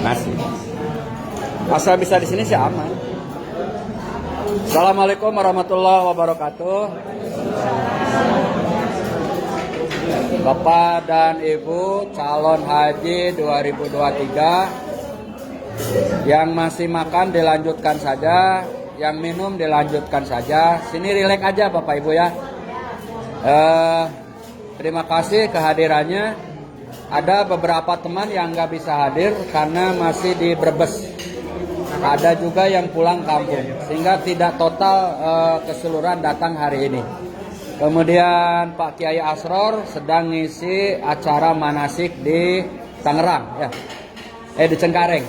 Masih. Asal bisa di sini sih aman. Assalamualaikum warahmatullahi wabarakatuh. Bapak dan Ibu calon haji 2023 yang masih makan dilanjutkan saja, yang minum dilanjutkan saja. Sini rileks aja Bapak Ibu ya. Terima kasih kehadirannya. Ada beberapa teman yang nggak bisa hadir karena masih di Brebes. Ada juga yang pulang kampung, sehingga tidak total keseluruhan datang hari ini. Kemudian Pak Kiai Asror sedang ngisi acara manasik di Tangerang, ya, di Cengkareng.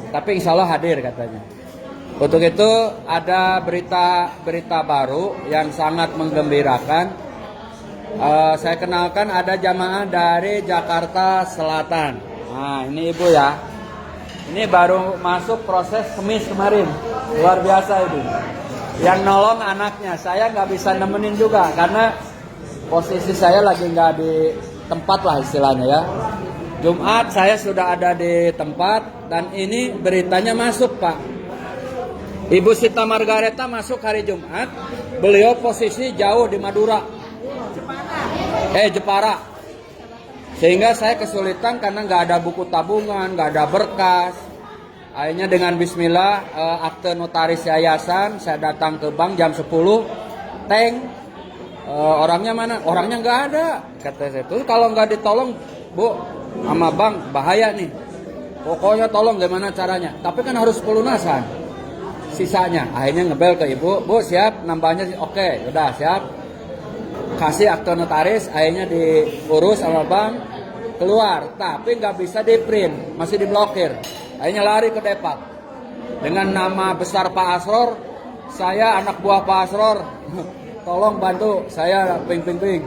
Tapi insya Allah hadir katanya. Untuk itu ada berita baru yang sangat menggembirakan. Saya kenalkan ada jamaah dari Jakarta Selatan. Nah ini ibu ya. Ini baru masuk proses kemis kemarin. Luar biasa itu. Yang nolong anaknya. Saya nggak bisa nemenin juga karena posisi saya lagi nggak di tempat lah istilahnya ya. Jumat saya sudah ada di tempat dan ini beritanya masuk Pak. Ibu Sita Margareta masuk hari Jumat. Beliau posisi jauh di Madura. Jepara. Sehingga saya kesulitan karena nggak ada buku tabungan, nggak ada berkas. Akhirnya dengan bismillah, akte notaris yayasan, saya datang ke bank jam 10. Orangnya mana? Orangnya nggak ada. Kata saya, tuh kalau nggak ditolong, Bu, sama bank bahaya nih. Pokoknya tolong gimana caranya. Tapi kan harus pelunasan. Sisanya. Akhirnya ngebel ke ibu, Bu siap, nambahnya oke, udah siap. Kasih akte notaris, akhirnya diurus sama bank, keluar, tapi nggak bisa di print, masih diblokir. Akhirnya lari ke Depak dengan nama besar Pak Asror. Saya anak buah Pak Asror, tolong bantu saya ping.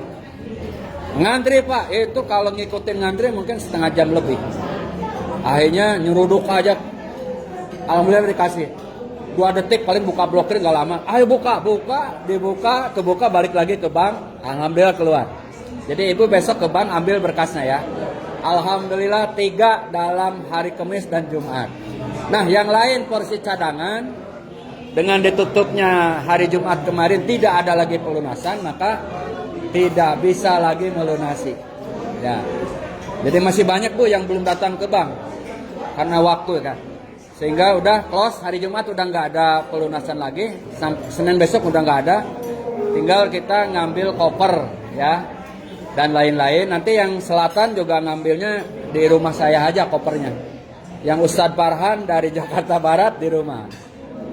Ngantri Pak, itu kalau ngikutin ngantri mungkin setengah jam lebih. Akhirnya nyeruduk aja, alhamdulillah dikasih. 2 detik paling buka blokir nggak lama. Ayo buka, dibuka, kebuka, balik lagi ke bank. Alhamdulillah keluar. Jadi ibu besok ke bank ambil berkasnya ya. Alhamdulillah 3 dalam hari Kamis dan Jumat. Nah yang lain porsi cadangan dengan ditutupnya hari Jumat kemarin tidak ada lagi pelunasan, maka tidak bisa lagi melunasi. Ya. Jadi masih banyak Bu yang belum datang ke bank karena waktu kan. Sehingga udah close, hari Jumat udah nggak ada pelunasan lagi, Senin besok udah nggak ada, tinggal kita ngambil koper ya dan lain-lain. Nanti yang selatan juga ngambilnya di rumah saya aja kopernya. Yang Ustadz Farhan dari Jakarta Barat di rumah,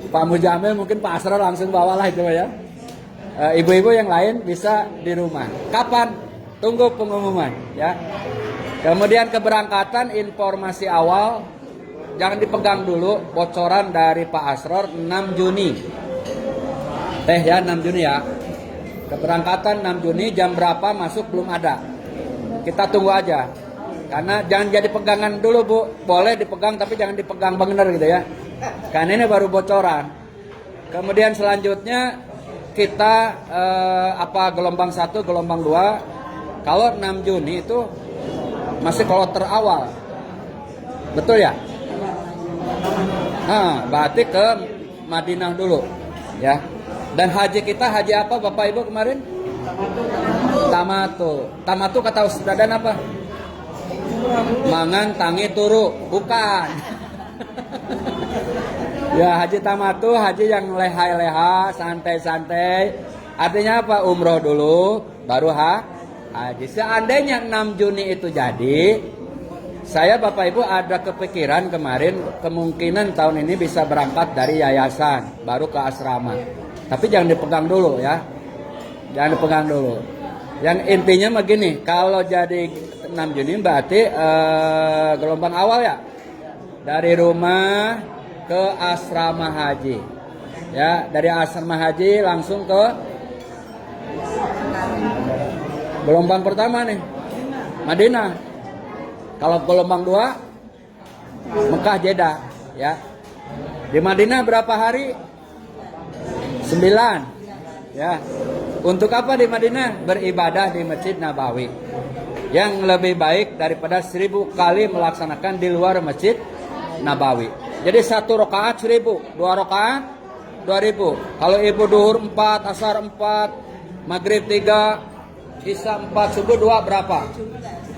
Pak Mujamil mungkin Pak Asror langsung bawalah itu ya. Ibu-ibu yang lain bisa di rumah. Kapan? Tunggu pengumuman ya. Kemudian keberangkatan informasi awal. Jangan dipegang dulu, bocoran dari Pak Asror 6 Juni. 6 Juni ya. Keberangkatan 6 Juni, jam berapa masuk belum ada. Kita tunggu aja. Karena jangan jadi pegangan dulu Bu. Boleh dipegang tapi jangan dipegang bener gitu ya. Karena ini baru bocoran. Kemudian selanjutnya kita gelombang 1, gelombang 2. Kalau 6 Juni itu masih kloter awal. Betul ya? Nah, berarti ke Madinah dulu ya. Dan haji kita haji apa Bapak Ibu kemarin? Tamatu kata Ustaz dan apa? Mangan tangi turu, bukan. Ya haji tamatu, haji yang leha-leha, santai-santai. Artinya apa? Umroh dulu, baru haji. Seandainya 6 Juni itu jadi, saya Bapak Ibu ada kepikiran kemarin kemungkinan tahun ini bisa berangkat dari yayasan baru ke asrama. Tapi jangan dipegang dulu ya. Jangan dipegang dulu. Yang intinya begini, kalau jadi 6 Juni berarti gelombang awal ya. Dari rumah ke asrama haji. Ya, dari asrama haji langsung ke gelombang pertama nih. Madinah. Kalau gelombang 2 Mekah Jeddah ya. Di Madinah berapa hari? 9 ya. Untuk apa di Madinah? Beribadah di Masjid Nabawi. Yang lebih baik daripada 1000 kali melaksanakan di luar Masjid Nabawi. Jadi 1 rakaat 1.000, 2 rakaat 2.000. Kalau ibu duhur 4, asar 4, maghrib 3, isya 4, subuh 2 berapa?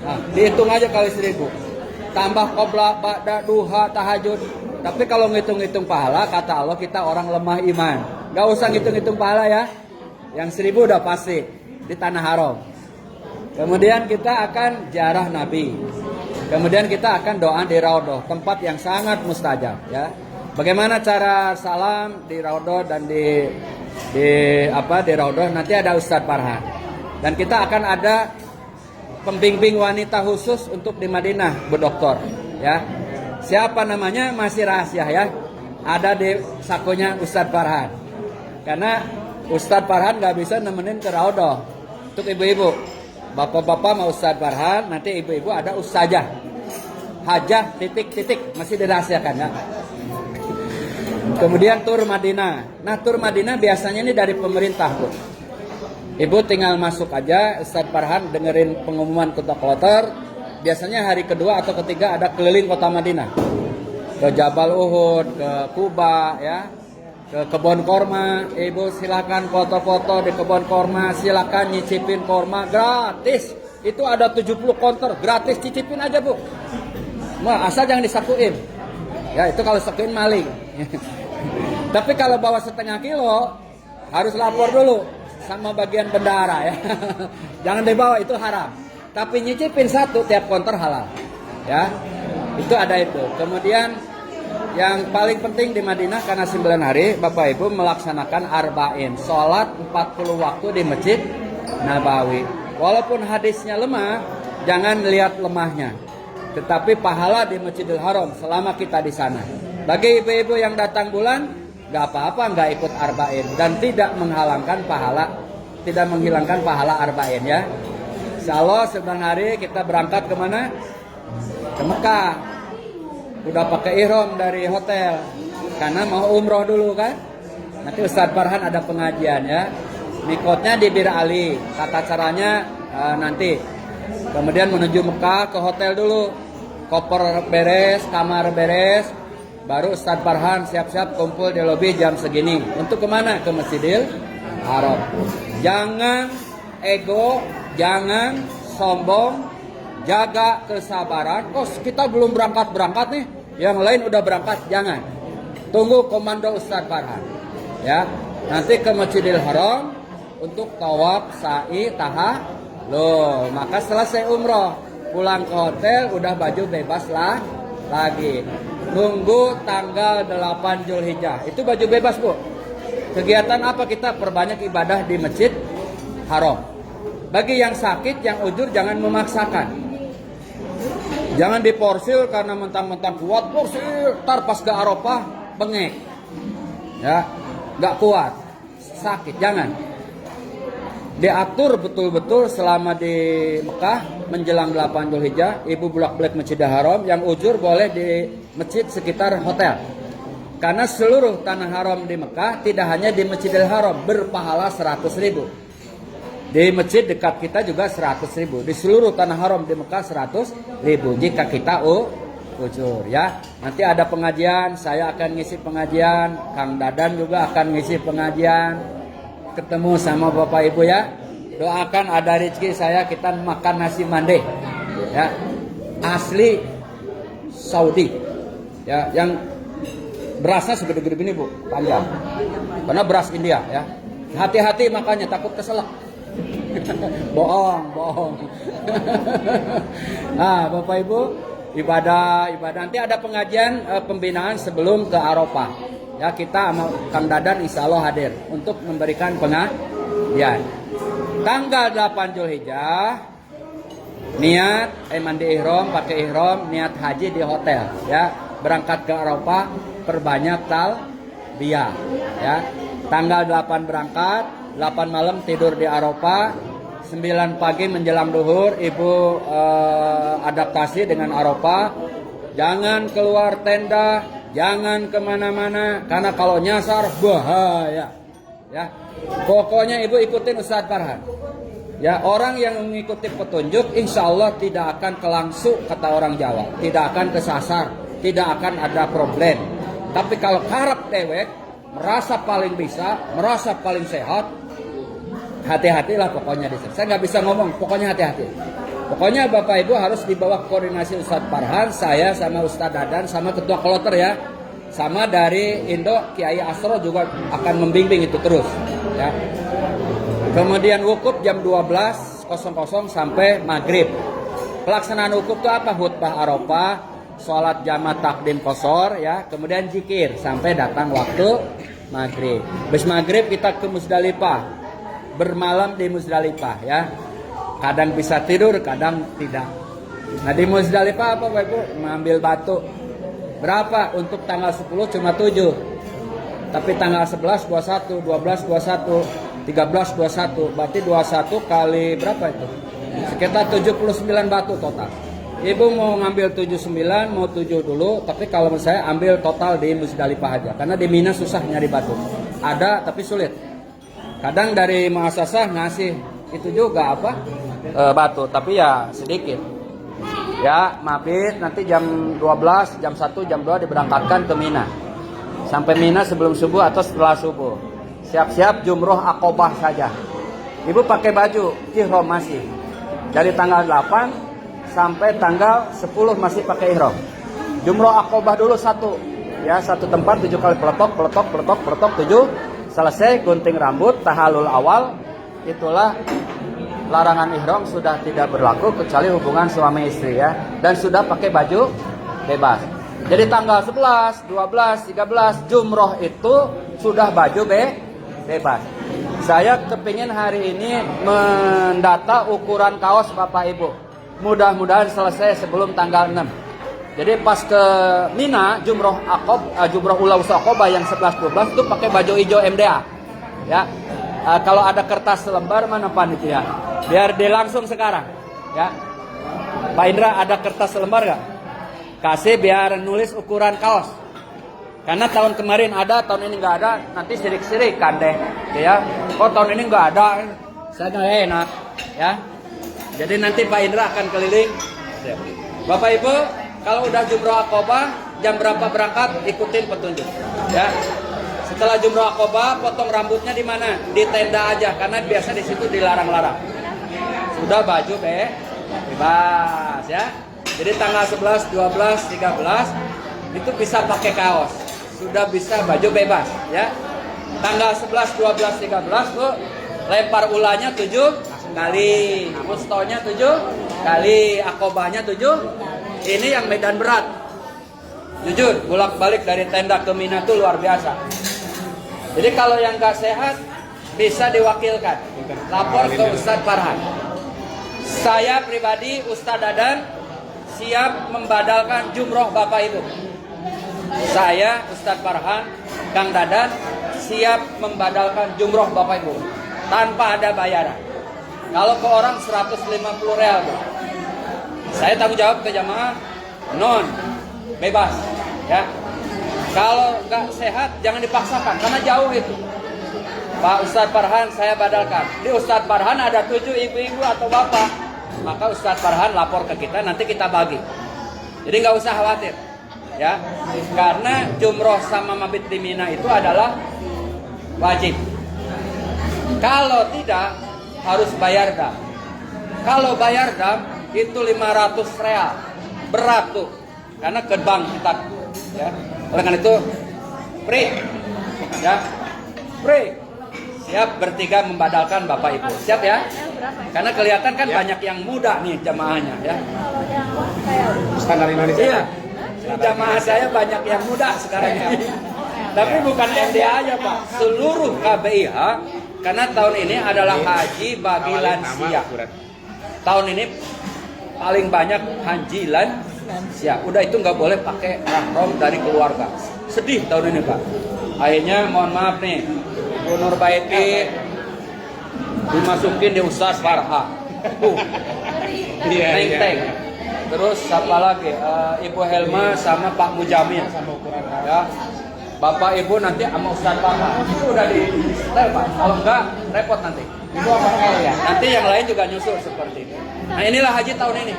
Nah, dihitung aja kali 1.000. Tambah qobla, ba'da, duha, tahajud. Tapi kalau ngitung-ngitung pahala, kata Allah kita orang lemah iman. Gak usah ngitung-ngitung pahala ya. Yang 1.000 udah pasti di tanah haram. Kemudian kita akan ziarah Nabi. Kemudian kita akan doa di Raudhah, tempat yang sangat mustajab ya. Bagaimana cara salam di Raudhah dan di Raudhah? Nanti ada Ustadz Farhan. Dan kita akan ada pembimbing wanita khusus untuk di Madinah, Bu Doktor ya. Siapa namanya masih rahasia ya. Ada di sakunya Ustadz Farhan. Karena Ustadz Farhan gak bisa nemenin ke Raudhah untuk ibu-ibu. Bapak-bapak mau Ustadz Farhan, nanti ibu-ibu ada ustazah. Hajah titik-titik masih dirahasiakan ya. Kemudian tur Madinah. Nah, tur Madinah biasanya ini dari pemerintah, Bu. Ibu tinggal masuk aja, Ustadz Farhan dengerin pengumuman kota kloter. Biasanya hari kedua atau ketiga ada keliling kota Madinah. Ke Jabal Uhud, ke Kuba ya. Ke kebun korma, ibu silakan foto-foto di kebun korma, silakan nyicipin korma gratis. Itu ada 70 konter gratis, cicipin aja Bu. Nah, asal jangan disakuin. Ya itu kalau sakuin maling. Tapi kalau bawa setengah kilo harus lapor dulu sama bagian bendahara ya. Jangan dibawa, itu haram. Tapi nyicipin satu tiap konter halal. Ya itu ada itu. Kemudian yang paling penting di Madinah karena 9 hari Bapak Ibu melaksanakan arba'in, sholat 40 waktu di Masjid Nabawi. Walaupun hadisnya lemah, jangan lihat lemahnya, tetapi pahala di Masjidil Haram selama kita di sana. Bagi ibu-ibu yang datang bulan, gak apa-apa gak ikut arba'in dan tidak menghilangkan pahala arba'in ya. Insya Allah 9 hari kita berangkat kemana? Ke Mekah. Udah pakai ihram dari hotel karena mau umroh dulu kan. Nanti Ustadz Farhan ada pengajian ya. Mikotnya di Bir Ali. Tata caranya nanti. Kemudian menuju Mekah, ke hotel dulu. Koper beres, kamar beres. Baru Ustadz Farhan siap-siap kumpul di lobi jam segini. Untuk kemana? Ke Masjidil Haram. Jangan ego, jangan sombong. Jaga kesabaran. Kok kita belum berangkat nih? Yang lain udah berangkat, jangan. Tunggu komando Ustadz Farhan. Ya, nanti ke Masjidil Haram untuk tawaf, sa'i, tahallul. Maka selesai umroh, pulang ke hotel udah baju bebas lah lagi. Nunggu tanggal 8 Zulhijjah. Itu baju bebas, Bu. Kegiatan apa kita? Perbanyak ibadah di Masjid Haram. Bagi yang sakit, yang ujur jangan memaksakan. Jangan diporsir karena mentang-mentang kuat, porsir, tar pas ke Arafah bengek. Ya, nggak kuat, sakit, jangan. Diatur betul-betul selama di Mekah menjelang 8 Zulhijjah, ibu bolak-balik Masjidil Haram, yang ujur boleh di masjid sekitar hotel. Karena seluruh tanah haram di Mekah tidak hanya di Masjidil Haram berpahala 100.000. Di masjid dekat kita juga 100.000. Di seluruh tanah haram di Mekah 100.000 jika kita ujur ya. Nanti ada pengajian, saya akan ngisi pengajian, Kang Dadan juga akan ngisi pengajian. Ketemu sama Bapak Ibu ya. Doakan ada rezeki saya, kita makan nasi mande ya. Asli Saudi. Ya, yang berasnya segede-gede gini Bu, panjang. Karena beras India ya. Hati-hati makanya takut keselak. bohong. Nah, Bapak Ibu, ibadah nanti ada pengajian pembinaan sebelum ke Arafah. Ya, kita sama Kang Dadan insya Allah hadir untuk memberikan pengajian. Tanggal 8 Zulhijjah niat mandi ihram, pakai ihram, niat haji di hotel ya. Berangkat ke Arafah, perbanyak talbiyah ya. Tanggal 8 berangkat, 8 malam tidur di Arafah, 9 pagi menjelang duhur ibu adaptasi dengan Arafah. Jangan keluar tenda, jangan kemana-mana karena kalau nyasar bahaya. Ya, pokoknya ibu ikutin Ustadz Farhan. Ya, orang yang mengikuti petunjuk insya Allah tidak akan kelangsung, kata orang Jawa, tidak akan kesasar, tidak akan ada problem. Tapi kalau karep dewek, merasa paling bisa, merasa paling sehat, hati-hatilah pokoknya di sini. Saya nggak bisa ngomong, pokoknya hati-hati. Pokoknya Bapak Ibu harus di bawah koordinasi Ustadz Farhan, saya sama Ustadz Dadan, sama Ketua Kloter ya. Sama dari Indo, Kiai Asro juga akan membimbing itu terus ya. Kemudian wukuf jam 12.00 sampai maghrib. Pelaksanaan wukuf itu apa? Khutbah Arafah, sholat jamaah takdim qashar ya, kemudian zikir sampai datang waktu maghrib. Habis maghrib kita ke Musdalifah, bermalam di Musdalifah ya. Kadang bisa tidur, kadang tidak. Nah di Musdalifah apa Bapak Ibu? Mengambil batu. Berapa? Untuk tanggal 10 cuma 7. Tapi tanggal 11 21, 12 21, 13 21. Berarti 21 kali berapa itu? Sekitar 79 batu total. Ibu mau ngambil 79, mau 7 dulu. Tapi kalau menurut saya ambil total di Musdalifah aja. Karena di Mina susah nyari batu. Ada tapi sulit. Kadang dari muasasah ngasih itu juga apa? Batu. Tapi ya sedikit. Ya, mabit nanti jam 12, jam 1, jam 2 diberangkatkan ke Mina. Sampai Mina sebelum subuh atau setelah subuh. Siap-siap jumroh Aqobah saja. Ibu pakai baju ihram masih. Dari tanggal 8 sampai tanggal 10 masih pakai ihram. Jumroh Aqobah dulu satu. Ya, satu tempat 7 kali peletok 7. Selesai gunting rambut, tahalul awal. Itulah larangan ihram sudah tidak berlaku kecuali hubungan suami istri ya, dan sudah pakai baju bebas. Jadi tanggal 11, 12, 13 jumroh itu sudah baju bebas. Saya kepingin hari ini mendata ukuran kaos Bapak Ibu. Mudah-mudahan selesai sebelum tanggal 6. Jadi pas ke Mina jumroh Ula Aqobah yang 11-12 itu pakai baju hijau MDA. Ya. Kalau ada kertas selembar mana panitia? Biar dia langsung sekarang, ya. Pak Indra ada kertas selembar nggak? Kasih biar nulis ukuran kaos. Karena tahun kemarin ada, tahun ini nggak ada, nanti sirik-sirik kan deh, ya. Kok tahun ini nggak ada? Saya nggak enak, ya. Jadi nanti Pak Indra akan keliling. Bapak Ibu, kalau udah jumroh Aqobah, jam berapa berangkat? Ikutin petunjuk, ya. Setelah jumroh Aqobah, potong rambutnya di mana? Di tenda aja, karena biasa di situ dilarang-larang. Sudah baju bebas ya. Jadi tanggal 11, 12, 13 itu bisa pakai kaos. Sudah bisa baju bebas ya. Tanggal 11, 12, 13 tuh lempar ulanya 7 kali, mustonya 7 kali, Aqobahnya 7. Ini yang medan berat. Jujur, bolak-balik dari tenda ke Mina tuh luar biasa. Jadi kalau yang nggak sehat bisa diwakilkan, lapor ke Ustadz Farhan. Saya pribadi Ustadz Dadan siap membadalkan jumroh Bapak Ibu. Saya Ustadz Farhan, Kang Dadan siap membadalkan jumroh Bapak Ibu tanpa ada bayaran. Kalau ke orang 150 real, Bu. Saya tanggung jawab ke jamaah non bebas, ya. Kalau nggak sehat jangan dipaksakan karena jauh itu. Pak Ustadz Farhan saya badalkan. Di Ustadz Farhan ada 7 ibu-ibu atau bapak. Maka Ustadz Farhan lapor ke kita, nanti kita bagi. Jadi nggak usah khawatir, ya. Karena jumroh sama mabit di Mina itu adalah wajib. Kalau tidak harus bayar dam. Kalau bayar dam itu 500 real. Berat tuh. Karena ke bank kita, ya. Oleh karena itu free, ya, free. Siap bertiga membadalkan Bapak Ibu. Siap ya? Karena kelihatan kan banyak yang muda nih jamaahnya, ya. Standar Indonesia. Iya. Jamaah saya banyak yang muda sekarang ini. Tapi bukan MDA aja Pak, seluruh KBIH. Karena tahun ini adalah haji bagi lansia. Tahun ini paling banyak haji lansia. Udah itu nggak boleh pakai mahram dari keluarga. Sedih tahun ini Pak. Akhirnya mohon maaf nih, Bu Nurbaiti dimasukin di Ustadz Farhan. Neng. Terus siapa lagi? Ibu Helma sama Pak Mujamil. Ya. Bapak Ibu nanti sama Ustadz Farhan. Itu udah di setel Pak. Kalau enggak repot nanti. Itu apa ya? Nanti yang lain juga nyusul seperti itu. Nah inilah haji tahun ini.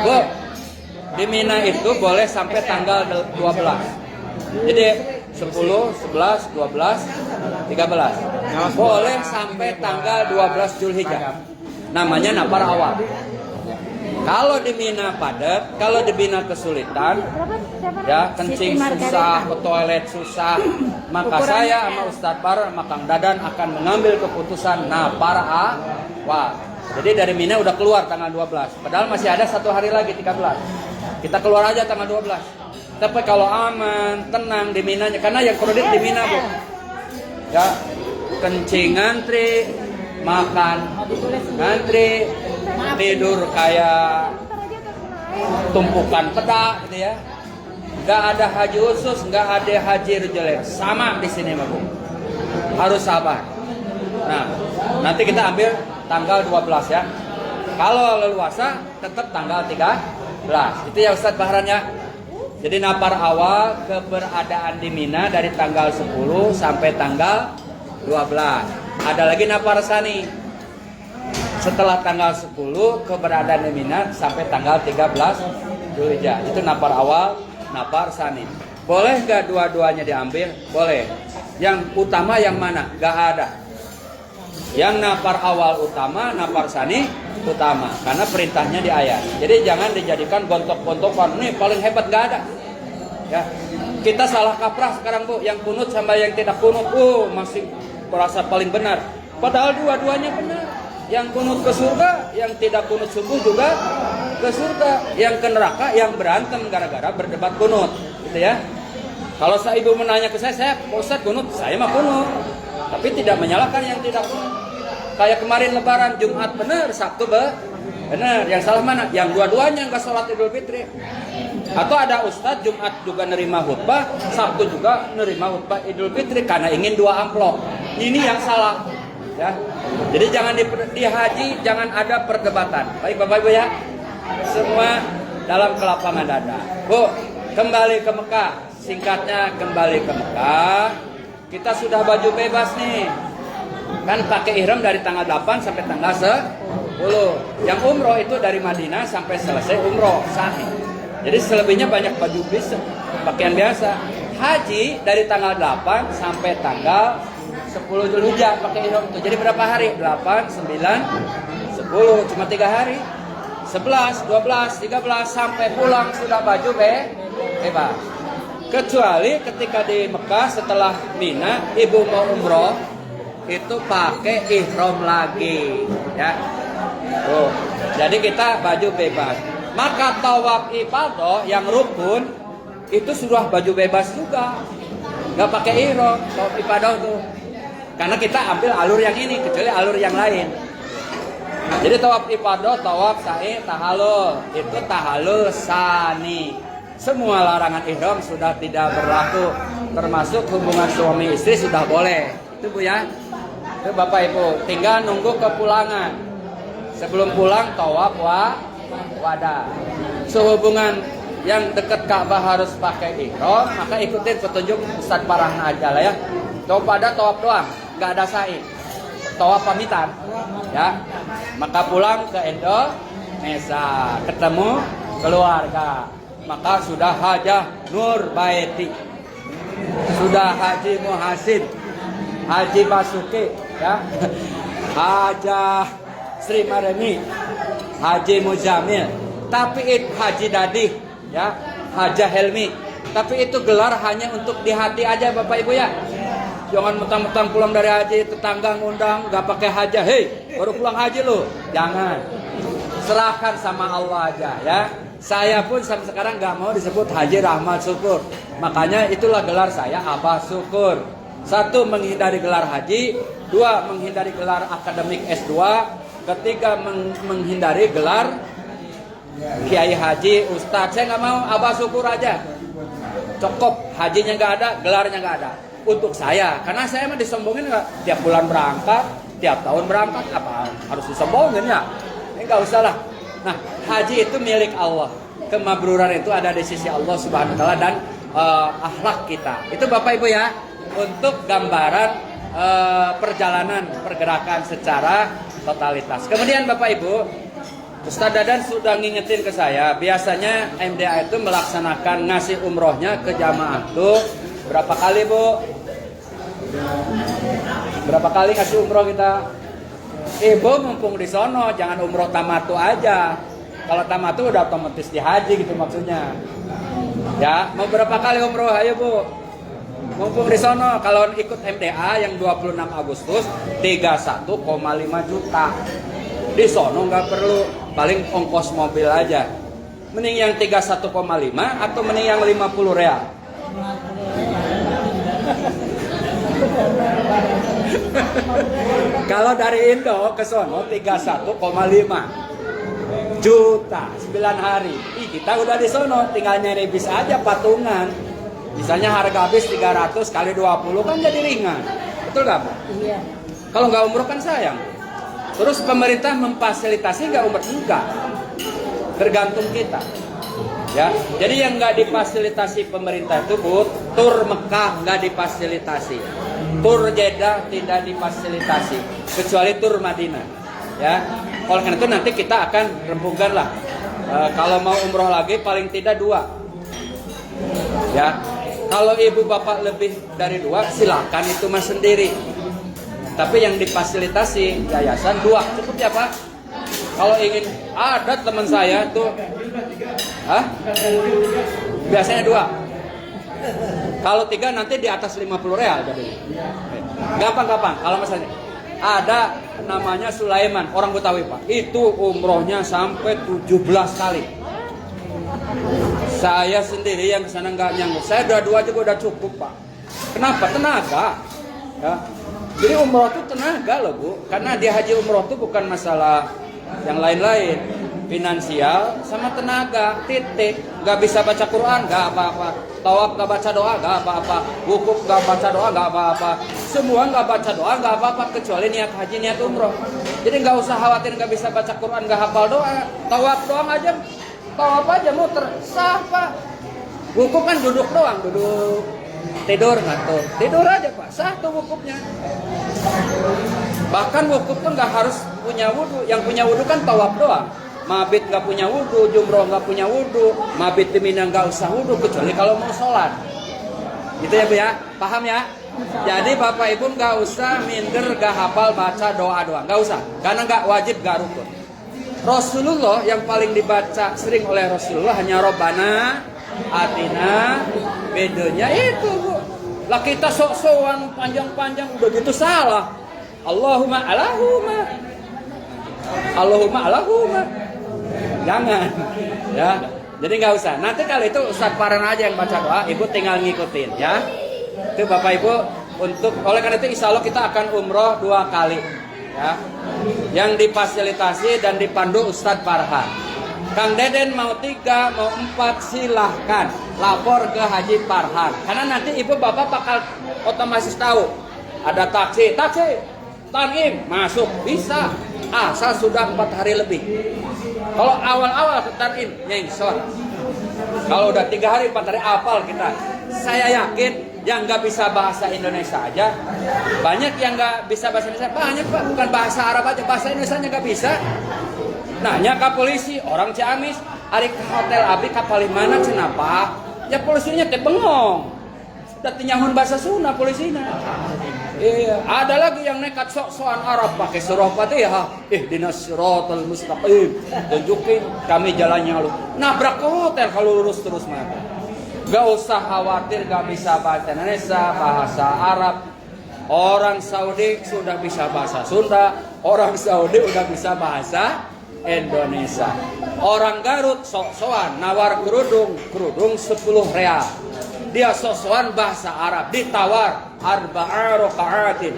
Bu, Di Mina itu boleh sampai tanggal 12. Jadi 10, 11, 12, 13. Boleh sampai tanggal 12 Zulhijjah. Namanya napar awal. Kalau di Mina padat, kalau di Mina kesulitan, ya kencing susah, ke toilet susah, maka saya sama Ustadz Bar, sama Kang Dadan akan mengambil keputusan napar awal. Jadi dari Mina udah keluar tanggal 12. Padahal masih ada 1 hari lagi 13. Kita keluar aja tanggal 12. Tapi kalau aman, tenang di Minanya, karena yang kredit di Mina, Bu. Ya, kencing ngantri, makan ngantri, tidur kayak tumpukan peda gitu ya. Nggak ada haji khusus, nggak ada haji jelek. Sama di sini, Bu. Harus sabar. Nah, nanti kita ambil tanggal 12 ya. Kalau leluasa tetap tanggal 13. Itu ya Ustadz Bahran ya. Jadi napar awal keberadaan di Mina dari tanggal 10 sampai tanggal 12. Ada lagi napar sani. Setelah tanggal 10 keberadaan di Mina sampai tanggal 13 Zulhijjah. Itu napar awal, napar sani. Boleh gak dua-duanya diambil? Boleh. Yang utama yang mana? Gak ada. Yang napar awal utama, napar sani utama, karena perintahnya di ayat. Jadi jangan dijadikan gontok-gontokan. Nih paling hebat, gak ada. Ya, kita salah kaprah sekarang, Bu. Yang kunut sama yang tidak kunut, masih merasa paling benar. Padahal dua-duanya benar. Yang kunut ke surga, yang tidak kunut subuh juga ke surga. Yang ke neraka, yang berantem gara-gara berdebat kunut, gitu ya. Kalau saya ibu menanya ke saya Ustaz kunut, saya mah kunut. Tapi tidak menyalahkan yang tidak kunut. Kayak kemarin lebaran, Jumat benar, Sabtu benar. Yang salah mana? Yang dua-duanya nggak sholat Idul Fitri. Atau ada Ustadz Jumat juga nerima khutbah, Sabtu juga nerima khutbah Idul Fitri karena ingin 2 amplop. Ini yang salah. Ya. Jadi jangan di haji jangan ada perdebatan. Baik Bapak Ibu ya. Semua dalam kelapangan dada. Bu, kembali ke Mekah. Singkatnya kembali ke Mekah. Kita sudah baju bebas nih. Kan pakai ihram dari tanggal 8 sampai tanggal 10. Yang umroh itu dari Madinah sampai selesai umroh sahih. Jadi selebihnya banyak baju bisa, pakaian biasa. Haji dari tanggal 8 sampai tanggal 10 Zulhijjah pakai ihram itu. Jadi berapa hari? 8, 9, 10, cuma 3 hari. 11, 12, 13 sampai pulang sudah baju bebas. Kecuali ketika di Mekah setelah Mina, ibu mau umroh itu pakai ihram lagi, ya. Tuh. Jadi kita baju bebas. Maka tawaf ifadah yang rukun itu sudah baju bebas juga, nggak pakai ihram tawaf ifadah tuh. Karena kita ambil alur yang ini, kecuali alur yang lain. Jadi tawaf ifadah, tawaf sa'i, tahallul itu tahallul sani. Semua larangan ihram sudah tidak berlaku, termasuk hubungan suami istri sudah boleh. Itu Bu ya. Itu Bapak Ibu, tinggal nunggu kepulangan. Sebelum pulang tawaf wada. Sehubungan yang dekat Ka'bah harus pakai ihram, maka ikutin petunjuk Ustadz Parahna aja lah ya. Tawaf pada tawaf doang, nggak ada sa'i. Tawaf pamitan, ya. Maka pulang ke Indonesia, ketemu keluarga. Maka sudah hajah Nur Baiti, sudah Haji Muhasin, Haji Basuki, ya. Hajah Sri Maremi, Haji Muzamil, tapi itu Haji Dadi, ya, Hajah Helmi. Tapi itu gelar hanya untuk di hati aja Bapak Ibu ya. Jangan mentang-mentang pulang dari haji tetangga ngundang nggak pakai hajah, hei baru pulang haji lo, jangan. Serahkan sama Allah aja ya. Saya pun sampai sekarang nggak mau disebut Haji Rahmat Syukur. Makanya itulah gelar saya Abah Syukur. 1 menghindari gelar haji, 2 menghindari gelar akademik S2. Ketiga menghindari gelar Kiai Haji, Ustadz. Saya nggak mau, Abah Syukur aja. Cukup, hajinya nggak ada, gelarnya nggak ada. Untuk saya, karena saya mah disombongin nggak. Tiap bulan berangkat, tiap tahun berangkat, apa harus disombongin ya? Nggak usah lah. Nah, haji itu milik Allah. Kemabruran itu ada di sisi Allah Subhanahu Wa Taala dan akhlak kita. Itu Bapak Ibu ya, untuk gambaran perjalanan pergerakan secara totalitas. Kemudian Bapak Ibu, Ustaz Dadan sudah ngingetin ke saya, biasanya MDA itu melaksanakan ngasih umrohnya ke jamaah tuh berapa kali, Bu? Berapa kali ngasih umroh kita? Ibu mumpung di sono, jangan umroh tamatu aja. Kalau tamatu udah otomatis di haji gitu maksudnya. Ya, mau berapa kali umroh ayo, Bu? Mumpung di sono, kalau ikut MDA yang 26 Agustus 31,5 juta. Di sono nggak perlu, paling ongkos mobil aja. Mending yang 31,5 atau mending yang 50 real? Kalau dari Indo ke sono 31,5 juta 9 hari. Ih, kita udah di sono, tinggal nyari bis aja patungan. Misalnya harga bis 300 kali 20 kan jadi ringan. Betul nggak, Bu? Iya. Kalau nggak umroh kan sayang. Terus pemerintah memfasilitasi nggak umroh? Enggak. Tergantung kita. Ya, jadi yang nggak difasilitasi pemerintah itu, Bu, tur Mekah nggak difasilitasi, tur Jeddah tidak difasilitasi, kecuali tur Madinah. Ya, oleh karena itu nanti kita akan rembukan lah. Kalau mau umroh lagi paling tidak 2. Ya, kalau ibu bapak lebih dari 2 silakan itu mas sendiri. Tapi yang difasilitasi yayasan 2 cukup ya Pak. Kalau ingin ada teman saya tuh, biasanya 2. Kalau 3 nanti di atas 50 real jadi. Gampang. Kalau misalnya ada namanya Sulaiman, orang Betawi Pak. Itu umrohnya sampai 17 kali. Saya sendiri yang kesana nggak nyanggup. Saya udah 2 juga udah cukup Pak. Kenapa? Tenaga. Ya. Jadi umroh itu tenaga loh Bu. Karena di haji umroh itu bukan masalah yang lain-lain. Finansial sama tenaga, titik. Gak bisa baca Quran, gak apa-apa. Tawaf gak baca doa, gak apa-apa. Wukuf gak baca doa, gak apa-apa. Semua gak baca doa, gak apa-apa. Kecuali niat haji, niat umroh. Jadi gak usah khawatir gak bisa baca Quran, gak hafal doa. Tawaf doang aja. Tawaf aja muter. Sah Pak. Wukuf kan duduk doang, duduk. Tidur ngantuk. Tidur aja Pak. Sah tuh wukufnya. Bahkan wukuf tuh gak harus punya wudhu. Yang punya wudhu kan tawaf doang. Mabit nggak punya wudhu, jumroh nggak punya wudhu, mabit di Mina nggak usah wudhu kecuali kalau mau sholat. Gitu ya Bu ya, paham ya? Jadi Bapak Ibu nggak usah minder, nggak hafal baca doa, nggak usah, karena nggak wajib, nggak rukun. Rasulullah yang paling dibaca sering oleh Rasulullah hanya Robbana Atina, bedanya itu Bu. Lah kita sok-sokan panjang-panjang udah gitu salah. Allahumma. Jangan, ya. Jadi nggak usah. Nanti kali itu Ustadz Farhan aja yang baca doa, Ibu tinggal ngikutin, ya. Itu Bapak Ibu untuk. Oleh karena itu, Insya Allah kita akan umroh 2 kali, ya. Yang difasilitasi dan dipandu Ustadz Farhan. Kang Deden mau 3, mau 4 silahkan lapor ke Haji Farhan. Karena nanti Ibu Bapak bakal otomatis tahu ada taksi, Tanim masuk bisa. Asal sudah 4 hari lebih. Kalau awal-awal ke Tanim nyengsor. Kalau udah 3 hari 4 hari hafal kita. Saya yakin yang nggak bisa bahasa Indonesia aja banyak yang nggak bisa bahasa Indonesia. Banyak Pak, bukan bahasa Arab aja, bahasa Indonesia nya nggak bisa. Nanya ke polisi, orang Ciamis, hari ke hotel Abi kapal mana cenapa? Ya polisinya teh bengong. Udah tinyahun bahasa Sunda polisinya. Iya, ada lagi yang nekat sok-sokan Arab pakai surah Fatihah. Ihdinas siratal mustaqim. Tunjukin kami jalannya lu. Nabrak ke hotel kalau lurus terus mata. Gak usah khawatir gak bisa bahasa Indonesia, bahasa Arab. Orang Saudi sudah bisa bahasa Sunda, orang Saudi udah bisa bahasa Indonesia. Orang Garut sok-sokan nawar kerudung 10 real. Dia sok-sokan bahasa Arab, ditawar arba'a raka'atin.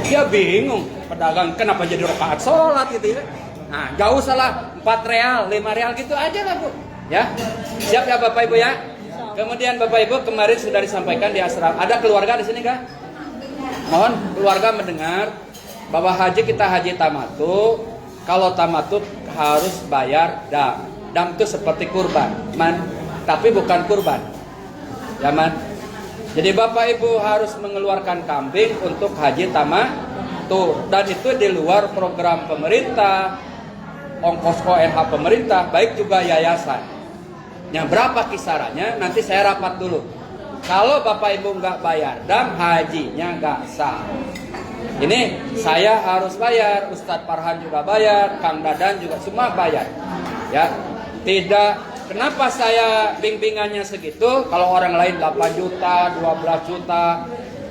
Dia bingung, pedagang kenapa jadi rakaat sholat gitu ya. Nah, gak usah lah 4 real, 5 real gitu aja lah Bu. Ya, siap ya Bapak Ibu ya. Kemudian Bapak Ibu kemarin sudah disampaikan di asrama. Ada keluarga di sini kah? Mohon keluarga mendengar bahwa haji kita haji tamattu. Kalau tamattu harus bayar dam. Dam itu seperti kurban, tapi bukan kurban. Zaman. Jadi Bapak Ibu harus mengeluarkan kambing untuk haji tamattu dan itu di luar program pemerintah. ongkos ONH pemerintah, baik juga yayasan. Yang berapa kisarannya nanti saya rapat dulu. Kalau Bapak Ibu nggak bayar dam, hajinya nggak sah. Ini saya harus bayar, Ustadz Farhan juga bayar, Kang Dadan juga semua bayar. Ya, tidak. Kenapa saya bimbingannya segitu? Kalau orang lain 8 juta, 12 juta,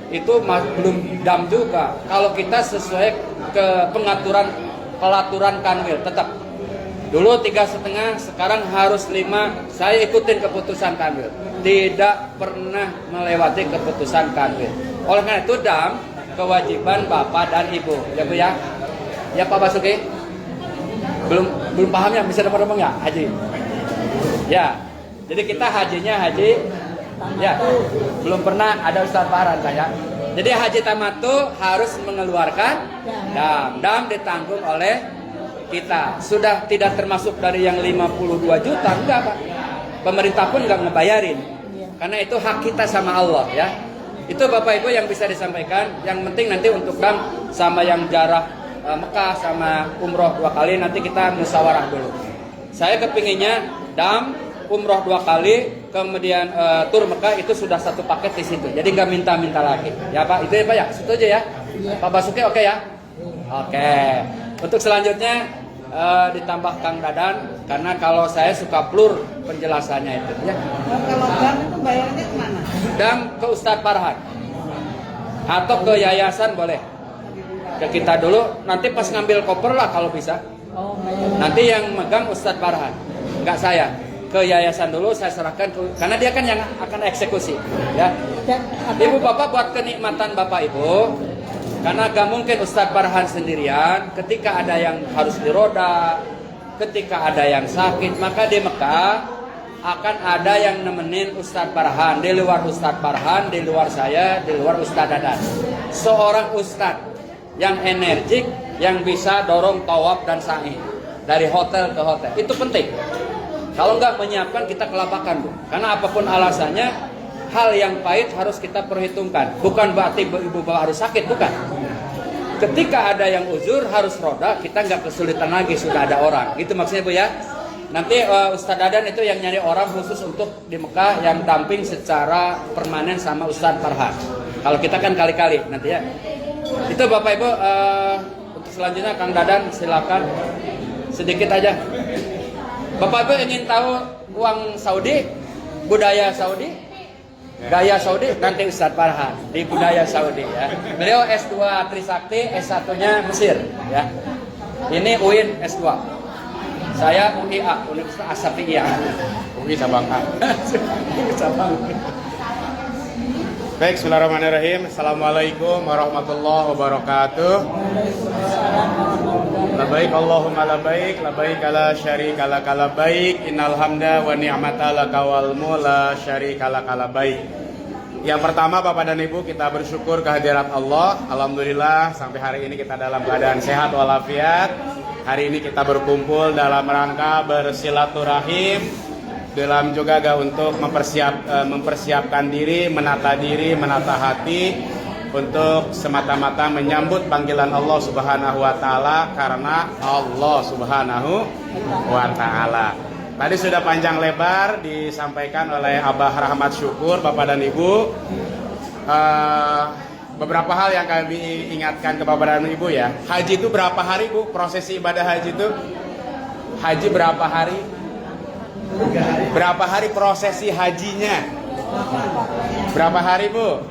itu belum dam juga. Kalau kita sesuai ke pelaturan kanwil tetap. Dulu 3,5, sekarang harus 5. Saya ikutin keputusan kanwil. Tidak pernah melewati keputusan kanwil. Oleh karena itu dam kewajiban Bapak dan Ibu. Ya Bu ya. Ya Pak Basuki. Belum paham ya, bisa dapat ya haji. Ya. Jadi kita hajinya haji ya. Belum pernah ada Ustadz Farhan ya. Jadi haji tamattu harus mengeluarkan dam. Dam ditanggung oleh kita. Sudah tidak termasuk dari yang 52 juta, enggak Pak. Pemerintah pun enggak ngebayarin. Karena itu hak kita sama Allah ya. Itu Bapak Ibu yang bisa disampaikan. Yang penting nanti untuk dam sama yang jarah Mekah sama umroh 2 kali nanti kita musyawarah dulu. Saya kepinginnya dam umroh 2 kali, kemudian tur Mekah itu sudah satu paket di situ. Jadi nggak minta-minta lagi. Ya Pak, itu ya Pak ya. Setuju ya? Pak Basuki oke ya? Oke. Untuk selanjutnya ditambah Kang Dadan, karena kalau saya suka plur penjelasannya itu ya. Kalau dam itu bayarnya kemana? Dam ke Ustadz Farhan atau ke yayasan boleh. Ke kita dulu, nanti pas ngambil koper lah kalau bisa. Nanti yang megang Ustadz Farhan, nggak saya. Ke yayasan dulu saya serahkan karena dia kan yang akan eksekusi ya. Ibu Bapak buat kenikmatan Bapak Ibu. Karena gak mungkin Ustadz Farhan sendirian. Ketika ada yang harus diroda, ketika ada yang sakit, maka di Mekah akan ada yang nemenin Ustadz Farhan. Di luar Ustadz Farhan, di luar saya, di luar Ustadz Dadan. Seorang Ustadz yang energik, yang bisa dorong tawaf dan sa'i dari hotel ke hotel. Itu penting. Kalau nggak menyiapkan kita kelabakan Bu. Karena apapun alasannya, hal yang pahit harus kita perhitungkan. Bukan berarti ibu bapak harus sakit, bukan. Ketika ada yang uzur harus roda, kita nggak kesulitan lagi, sudah ada orang. Gitu maksudnya Bu ya. Nanti Ustadz Dadan itu yang nyari orang khusus untuk di Mekah yang damping secara permanen sama Ustadz Farhan. Kalau kita kan kali-kali nanti ya. Itu Bapak Ibu. Untuk selanjutnya Kang Dadan silakan sedikit aja. Bapak Ibu ingin tahu uang Saudi, budaya Saudi, gaya Saudi, nanti Ustadz Farhan di budaya Saudi ya. Beliau S2 Trisakti, S1-nya Mesir ya. Ini UIN S2. Saya UIA, Universitas Asyafi'iyah. UI Sabang A. Sabang. Baik, bismillahirrahmanirrahim. Assalamualaikum warahmatullahi wabarakatuh. Labaik Allahumma labaik, labaik la syarika laka labaik, innal hamda wa ni'mata laka wal mulk la syarika laka labaik. Yang pertama Bapak dan Ibu, kita bersyukur kehadirat Allah. Alhamdulillah sampai hari ini kita dalam keadaan sehat walafiat. Hari ini kita berkumpul dalam rangka bersilaturahim, dalam juga untuk mempersiapkan diri, menata hati untuk semata-mata menyambut panggilan Allah Subhanahu wa taala, karena Allah Subhanahu wa taala. Tadi sudah panjang lebar disampaikan oleh Abah Rahmat Syukur, Bapak dan Ibu. Beberapa hal yang kami ingatkan ke Bapak dan Ibu ya. Haji itu berapa hari Bu? Prosesi ibadah haji itu? Haji berapa hari? Berapa hari prosesi hajinya? Berapa hari Bu?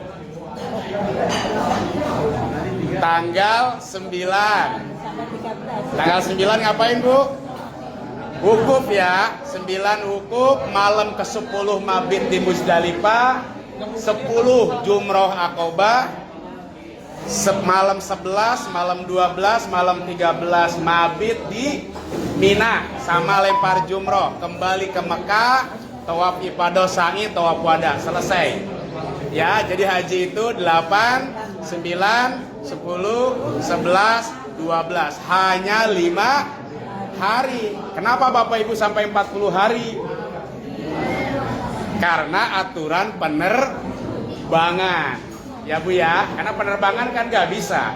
Tanggal 9. Tanggal 9 ngapain Bu? Wukuf ya. 9 wukuf, malam ke-10 mabit di Muzdalifah, 10 jumroh Aqobah, malam 11, malam 12, malam 13 mabit di Mina sama lempar jumroh, kembali ke Mekah, tawaf ifadah, sa'i, tawaf wada, selesai. Ya, jadi haji itu 8, 9, 10, 11, 12. Hanya 5 hari. Kenapa Bapak Ibu sampai 40 hari? Karena aturan penerbangan. Ya Bu ya, karena penerbangan kan gak bisa.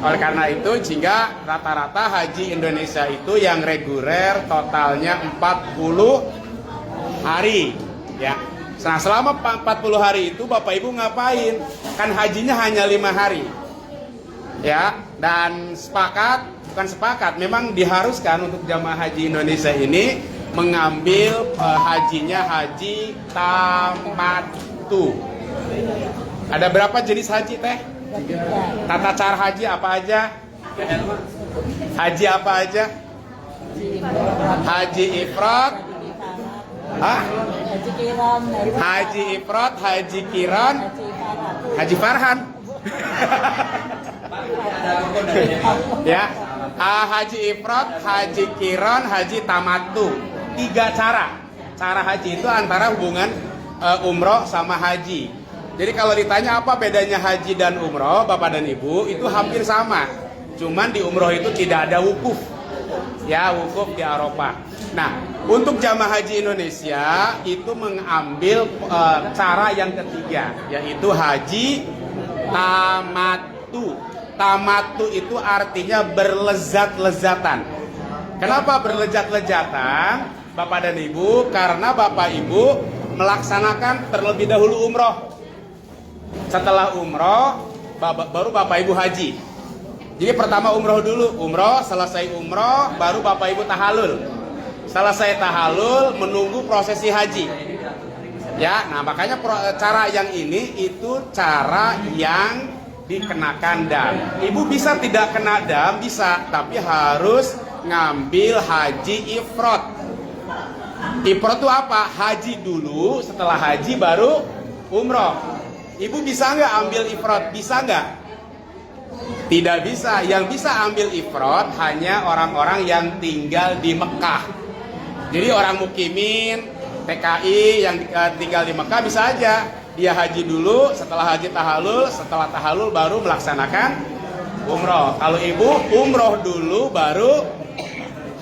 Oleh karena itu, sehingga rata-rata haji Indonesia itu yang reguler totalnya 40 hari. Ya. Nah, selama 40 hari itu Bapak Ibu ngapain? Kan hajinya hanya 5 hari. Ya, dan bukan sepakat, memang diharuskan untuk jamaah haji Indonesia ini mengambil hajinya haji tamattu. Ada berapa jenis haji teh? Tata cara haji apa aja? Haji apa aja? Haji ifrad, haji ifrad, haji kiron, haji farhan. Ya, haji ifrad, haji kiron, haji tamattu. 3 cara. Cara haji itu antara hubungan umroh sama haji. Jadi kalau ditanya apa bedanya haji dan umroh, Bapak dan Ibu, itu hampir sama. Cuman di umroh itu tidak ada wukuf. Ya, wukuf di Arafah. Nah, untuk jamaah haji Indonesia itu mengambil cara yang ketiga, yaitu haji tamattu. Tamattu itu artinya berlezat-lezatan. Kenapa berlezat-lezatan, Bapak dan Ibu? Karena Bapak Ibu melaksanakan terlebih dahulu umroh. Setelah umroh, baru Bapak Ibu haji. Jadi pertama umroh dulu, umroh, selesai umroh, baru Bapak Ibu tahalul. Selesai tahalul, menunggu prosesi haji. Ya, nah makanya cara yang ini itu cara yang dikenakan dam. Ibu bisa tidak kena dam, bisa, tapi harus ngambil haji ifrad. Ifrad itu apa? Haji dulu, setelah haji baru umroh. Ibu bisa nggak ambil ifrad? Bisa nggak? Tidak bisa. Yang bisa ambil ifrad hanya orang-orang yang tinggal di Mekah. Jadi orang mukimin, TKI yang tinggal di Mekah bisa aja. Dia haji dulu, setelah haji tahalul, setelah tahalul baru melaksanakan umroh. Kalau ibu umroh dulu baru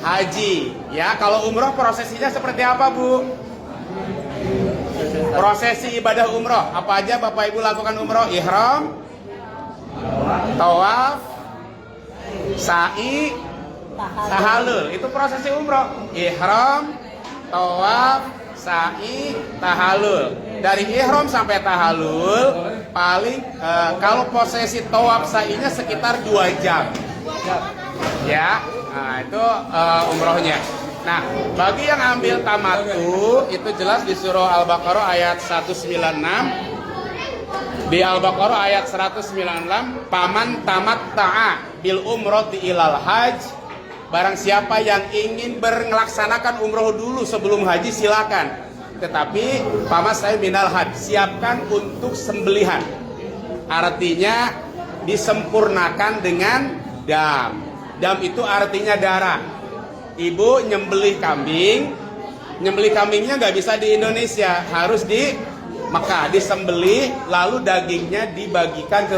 haji. Ya, kalau umroh prosesinya seperti apa, Bu? Prosesi ibadah umroh, apa aja Bapak Ibu lakukan umroh? Ihram, tawaf, sa'i, tahalul. Itu prosesi umroh. Ihram, tawaf, sa'i, tahalul. Dari ihram sampai tahalul paling kalau prosesi tawaf sa'inya sekitar 2 jam. Ya, nah itu umrohnya. Nah, bagi yang ambil tamattu itu jelas di surah Al-Baqarah ayat 196. Di Al-Baqarah ayat 196, paman tamatta'a bil umrati ilal hajj. Barang siapa yang ingin melaksanakan umroh dulu sebelum haji silakan. Tetapi pamas saya minal hajj, siapkan untuk sembelihan. Artinya disempurnakan dengan dam. Dam itu artinya darah. Ibu nyembelih kambing, nyembelih kambingnya nggak bisa di Indonesia, harus di Mekah, disembelih lalu dagingnya dibagikan ke